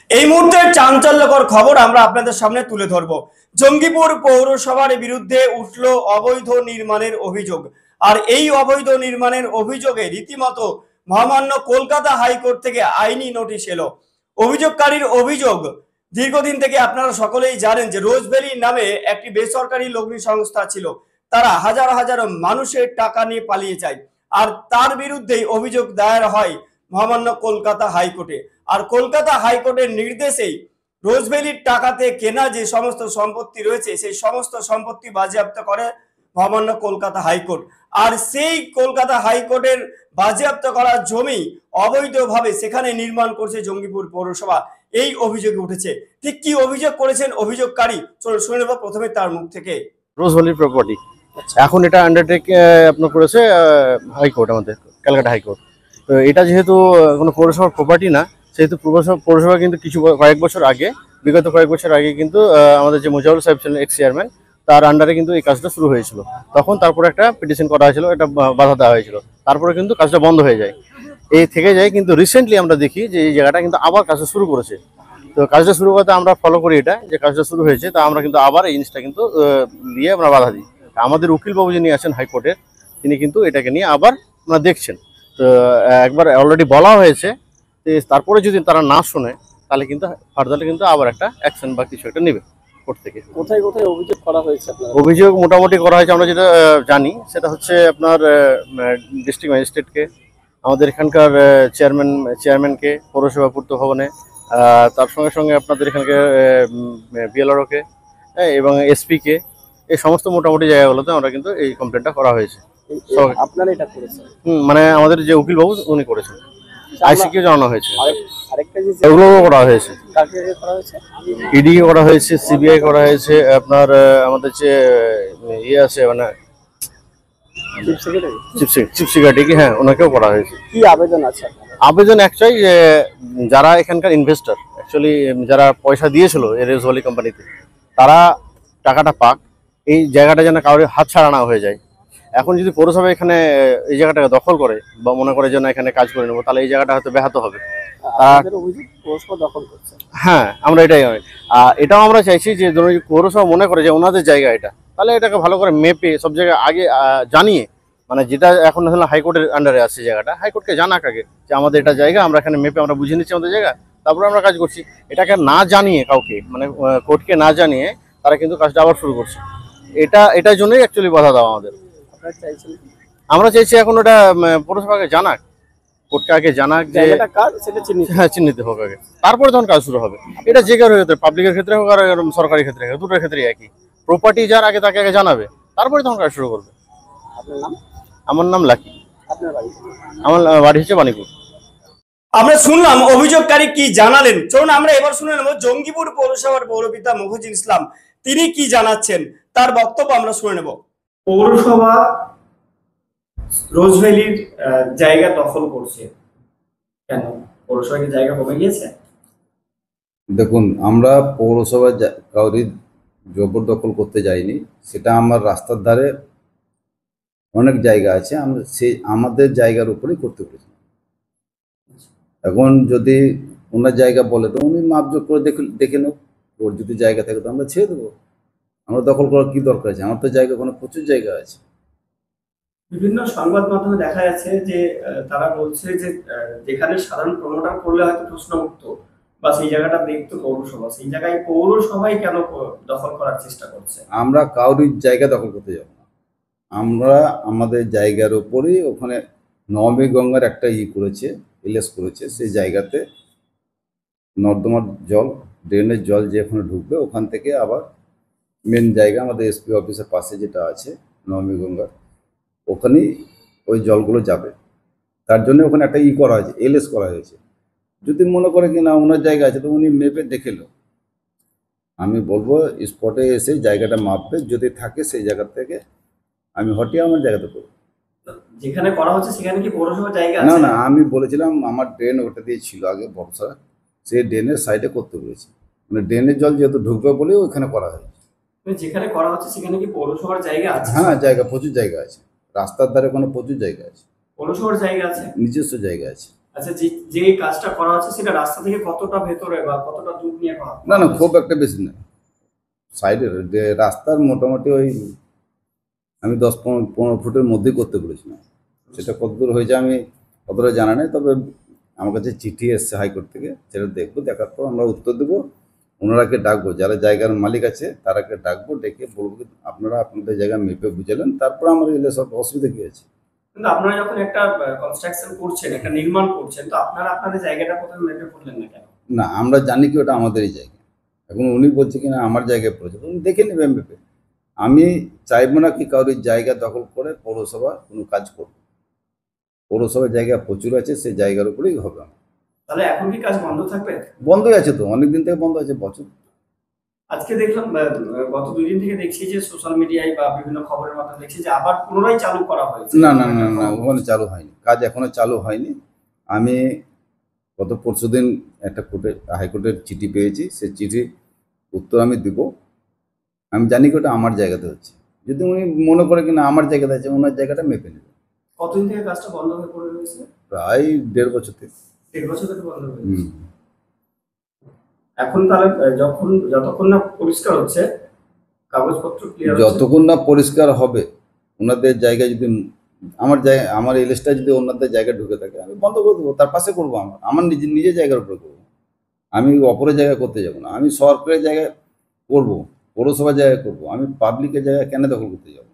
এই মুহূর্তের চাঞ্চল্যকর খবর আমরা আপনাদের সামনে তুলে ধরব। জঙ্গিপুর পৌরসভার বিরুদ্ধে উঠল অবৈধ নির্মাণের অভিযোগ। আর এই অবৈধ নির্মাণের অভিযোগে রীতিমতো মহামান্য কলকাতা হাইকোর্ট থেকে আইনি নোটিশ এলো। অভিযোগকারীর অভিযোগ, দীর্ঘদিন থেকে আপনারা সকলেই জানেন যে রোজভ্যালি নামে একটি বেসরকারি লগ্নি সংস্থা ছিল। তারা হাজার হাজার মানুষের টাকা নিয়ে পালিয়ে যায়, আর তার বিরুদ্ধেই অভিযোগ দায়ের হয় মহামান্য কলকাতা হাইকোর্টে। আর কলকাতা হাইকোর্টের নির্দেশেই রোজভ্যালির টাকাতে কেনা যে সমস্ত সম্পত্তি রয়েছে সেই সমস্ত সম্পত্তি বাজেয়াপ্ত করে মহামান্য কলকাতা হাইকোর্ট। আর সেই কলকাতা হাইকোর্টের বাজেয়াপ্ত করা জমি অবৈধভাবে সেখানে নির্মাণ করছে জঙ্গিপুর পৌরসভা, এই অভিযোগে উঠেছে। ঠিক কি অভিযোগ করেছেন অভিযোগকারী, চলুন শুনে নেব প্রথমে তার মুখ থেকে। রোজভ্যালির প্রপার্টি এখন এটা আন্ডারটেক আপনার করেছে হাইকোর্ট, আমাদের ক্যালকাটা হাইকোর্ট। তো এটা যেহেতু কোনো পৌরসভার প্রপার্টি না, সেহেতু পৌরসভা কিন্তু কয়েক বছর আগে, বিগত কয়েক বছর আগে কিন্তু আমাদের যে মোজাউল সাহেব ছিলেন এক্স চেয়ারম্যান, তার আন্ডারে কিন্তু এই কাজটা শুরু হয়েছিল। তখন তারপরে একটা পিটিশন করা হয়েছিল, এটা বাধা দেওয়া হয়েছিল, তারপরে কিন্তু কাজটা বন্ধ হয়ে যায়, এই থেকে যায়। কিন্তু রিসেন্টলি আমরা দেখি যে এই জায়গাটা কিন্তু আবার কাজটা শুরু করেছে। তো কাজটা শুরু করতে আমরা ফলো করি এটা, যে কাজটা শুরু হয়েছে, তা আমরা কিন্তু আবার এই জিনিসটা কিন্তু নিয়ে আমরা বাধা দিই। আমাদের উকিলবাবু যিনি আছেন হাইকোর্টের, তিনি কিন্তু এটাকে নিয়ে আবার আমরা দেখছেন। তো একবার অলরেডি বলা হয়েছে, তারপরে যদি তারা না শোনে তাহলে কিন্তু ফার্দারলি কিন্তু আবার একটা অ্যাকশন বা কিছু একটা নেবে কোর্ট থেকে। কোথায় কোথায় অভিযোগ করা হয়েছে? অভিযোগ মোটামুটি করা হয়েছে, আমরা যেটা জানি সেটা হচ্ছে আপনার ডিস্ট্রিক্ট ম্যাজিস্ট্রেটকে, আমাদের এখানকার চেয়ারম্যানকে, পৌরসভা পূর্ত ভবনে, তার সঙ্গে সঙ্গে আপনাদের এখানকার বিএলআরওকে এবং এসপিকে, এই সমস্ত মোটামুটি জায়গাগুলোতে আমরা কিন্তু এই কমপ্লেনটা করা হয়েছে। আপনারা এটা করেছেন? মানে আমাদের যে উকিলবাবু উনি করেছেন, আইসিকেও জানানো হয়েছে, আরেকটা যে এগুলোও করা হয়েছে, কাকে করা হয়েছে? ইডি করা হয়েছে, সিবিআই করা হয়েছে, আপনার আমাদের যে ইয়ে আছে মানে চিফ সেক্রেটারি, হ্যাঁ ওনাকেও করা হয়েছে। কি আবেদন আছে? আবেদন একটাই, যে যারা এখানকার ইনভেস্টর, অ্যাকচুয়ালি যারা পয়সা দিয়েছিল এই রোজভ্যালি কোম্পানিতে, তারা টাকাটা পাক, এই জায়গাটা যেন কারোর হাত ছাড়া না হয়ে যায়। এখন যদি পৌরসভা এখানে এই জায়গাটাকে দখল করে বা মনে করে যেন এখানে কাজ করে নেবো, তাহলে এই জায়গাটা হয়তো ব্যাহত হবে। হ্যাঁ, আমরা এটাই এটাও আমরা চাইছি যে পৌরসভা মনে করে যে ওনাদের জায়গা এটা, তাহলে এটাকে ভালো করে মেপে সব জায়গায় আগে জানিয়ে, মানে যেটা এখন হাইকোর্টের আন্ডারে আছে জায়গাটা, হাইকোর্টকে জানাক আগে যে আমাদের এটা জায়গা, আমরা এখানে মেপে আমরা বুঝে নিচ্ছি আমাদের জায়গা, তারপরে আমরা কাজ করছি। এটাকে না জানিয়ে কাউকে, মানে কোর্টকে না জানিয়ে তারা কিন্তু কাজটা আবার শুরু করছে। এটার জন্যই অ্যাকচুয়ালি বাধা দেওয়া আমাদের। আমরা চাইছি এখন ওটা পৌরসভাকে জানাক, কোর্টকে আগে জানাক যে হ্যাঁ চিহ্নিত হোক আগে, তারপরে তখন কাজ শুরু হবে। এটা যে কারো ক্ষেত্রে, পাবলিকের ক্ষেত্রে হোক আর সরকারি ক্ষেত্রে হোক, দুটোর ক্ষেত্রেই একই। প্রপার্টি যার আগে তাকে আগে জানাবে, তারপরে তখন কাজ শুরু করবে। আমার নাম লাকি, আমার বাড়ি হচ্ছে বাণীপুর। আমরা শুনলাম অভিযোগকারী কি জানালেন, চলুন আমরা এবার শুনে নেব জঙ্গিপুর পৌরসভার পৌরপিতা মুখুজ্জেল ইসলাম, তিনি কি জানাচ্ছেন, তার বক্তব্য আমরা শুনে নেব। পৌরসভা রোজভ্যালির জায়গা দখল করছে কেন? পৌরসভার কি জায়গা কমে গিয়েছে? দেখুন, আমরা পৌরসভা কাউরির জবরদখল করতে যাইনি। সেটা আমার রাস্তার ধারে অনেক জায়গা আছে, আমরা আমাদের জায়গার উপরেই করতে পেরেছি। এখন যদি ওনার জায়গা বলে তো উনি মাপজোক করে দেখে নেব, ওর যদি জায়গা থাকে তো আমরা ছেড়ে দেবো। আমরা দখল করার কি দরকার আছে? আমার তো জায়গা, কোনো প্রচুর জায়গা আছে। বিভিন্ন সংবাদ মাধ্যমে দেখা যাচ্ছে যে তারা বলছে যে যেখানে সাধারণ প্রমোটার করলে হয়তো প্রশ্নমুক্ত বা সেই জায়গাটা দেখতো পৌরসভা, সেই জায়গায় পৌরসভাই কেন দখল করার চেষ্টা করছে? আমরা কাউরির জায়গা দখল করতে যাব না, আমরা আমাদের জায়গার উপরেই ওখানে নবমী গঙ্গার একটা করেছে, এলএস করেছে, সেই জায়গাতে নর্দমার জল, ড্রেনের জল যে ওখানে ঢুকবে, ওখান থেকে আবার মেন জায়গা আমাদের এসপি অফিসের পাশে যেটা আছে নবমী গঙ্গার, ওখানেই ওই জলগুলো যাবে। তার জন্য ওখানে একটা করা হয়েছে, এলএস করা হয়েছে। যদি মনে করে কি না ওনার জায়গা আছে তো উনি মেপে দেখে লো, আমি বলবো স্পটে এসে জায়গাটা মাপবে, যদি থাকে সেই জায়গা থেকে আমি হটিয়ে আমার জায়গাতে করবো। যেখানে করা হচ্ছে সেখানে কি পৌরসভা জায়গা আছে? না না, আমি বলেছিলাম আমার ড্রেন ওটা দিয়ে ছিল আগে বর্ষা, সেই ড্রেনের সাইডে করতে বলেছি, মানে ড্রেনের জল যেহেতু ঢুকবে বলে ওইখানে করা হয়েছে। যেখানে করা হচ্ছে সেখানে কি পৌরসভার জায়গা আছে? হ্যাঁ, জায়গা প্রচুর জায়গা আছে, রাস্তার ধারে কোনো প্রচুর জায়গা আছে, পৌরসভার জায়গা আছে, নিজস্ব জায়গা আছে। আচ্ছা, যে যে কাজটা করা হচ্ছে সেটা রাস্তা থেকে কতটা ভেতরে বা কতটা দূর নিয়ে করা না না, খুব একটা বেশি না, সাইডের যে রাস্তার মোটামুটি ওই আমি 10-15 ফুটের মধ্যেই করতে পেরেছিলাম। সেটা কতদূর হয়েছে আমি অতটা জানা নেই, তবে আমার কাছে চিঠি এসছে হাইকোর্ট থেকে, সেটা দেখবো, দেখার পর আমরা উত্তর দেবো। ওনারাকে ডাকবো, যারা জায়গার মালিক আছে তারাকে ডাকবো, ডেকে বলবো কি আপনারা আপনাদের জায়গা মেপে বুঝালেন, তারপর আমরা এলে সব অসুবিধা কী আছে। কিন্তু আপনারা যখন একটা কনস্ট্রাকশন করছেন, একটা নির্মাণ করছেন, তো আপনারা আপনাদের জায়গাটা প্রথমে মেপে করলেন না কেন? না, আমরা জানি কি ওটা আমাদেরই জায়গা। এখন উনি বলছে কিনা আমার জায়গায় পড়েছে, উনি দেখে নেবেন মেপে। আমি চাইবো না কি কারোর জায়গা দখল করে পৌরসভা কোনো কাজ করবে। পৌরসভার জায়গা প্রচুর আছে, সেই জায়গার উপরেই হবে। তাহলে এখন কি কাজ বন্ধ থাকবে? বন্ধই আছে তো, অনেক দিন থেকে বন্ধ আছে, বছর। আজকে দেখলাম গত 2 দিন থেকে দেখছি যে সোশ্যাল মিডিয়ায় বা বিভিন্ন খবরের মাধ্যমে দেখছি যে আবার পুনরায় চালু করা হয়েছে। না না না না, ওখানে চালু হয়নি, কাজ এখনো চালু হয়নি। আমি গত পরশুদিন একটা হাইকোর্টের চিঠি পেয়েছি, সেই চিঠির উত্তর আমি দিব। আমি জানি কি ওটা আমার জায়গাতে হচ্ছে, যদি উনি মনে করে কিনা আমার জায়গাতে আছে, ওনার জায়গাটা মেপে নেবে। কতদিন থেকে কাজটা বন্ধ হয়ে পড়ে রয়েছে? প্রায় 1.5 বছর থেকে। 1.5 বছর থেকে বন্ধ হয়ে হুম। গেছে। এখন তাহলে যতক্ষণ না পরিষ্কার হচ্ছে, কাগজপত্র ক্লিয়ার যতক্ষণ না পরিষ্কার হবে, ওনাদের জায়গায় যদি আমার এলএসটা যদি ওনাদের জায়গায় ঢুকে থাকে, আমি বন্ধ করে দেবো, তার পাশে করবো। আমার নিজের জায়গার উপরে করবো, আমি অপরের জায়গায় করতে যাবো না। আমি সরকারের জায়গায় করবো, পৌরসভার জায়গায় করবো, আমি পাবলিকের জায়গায় কেন দখল করতে যাবো?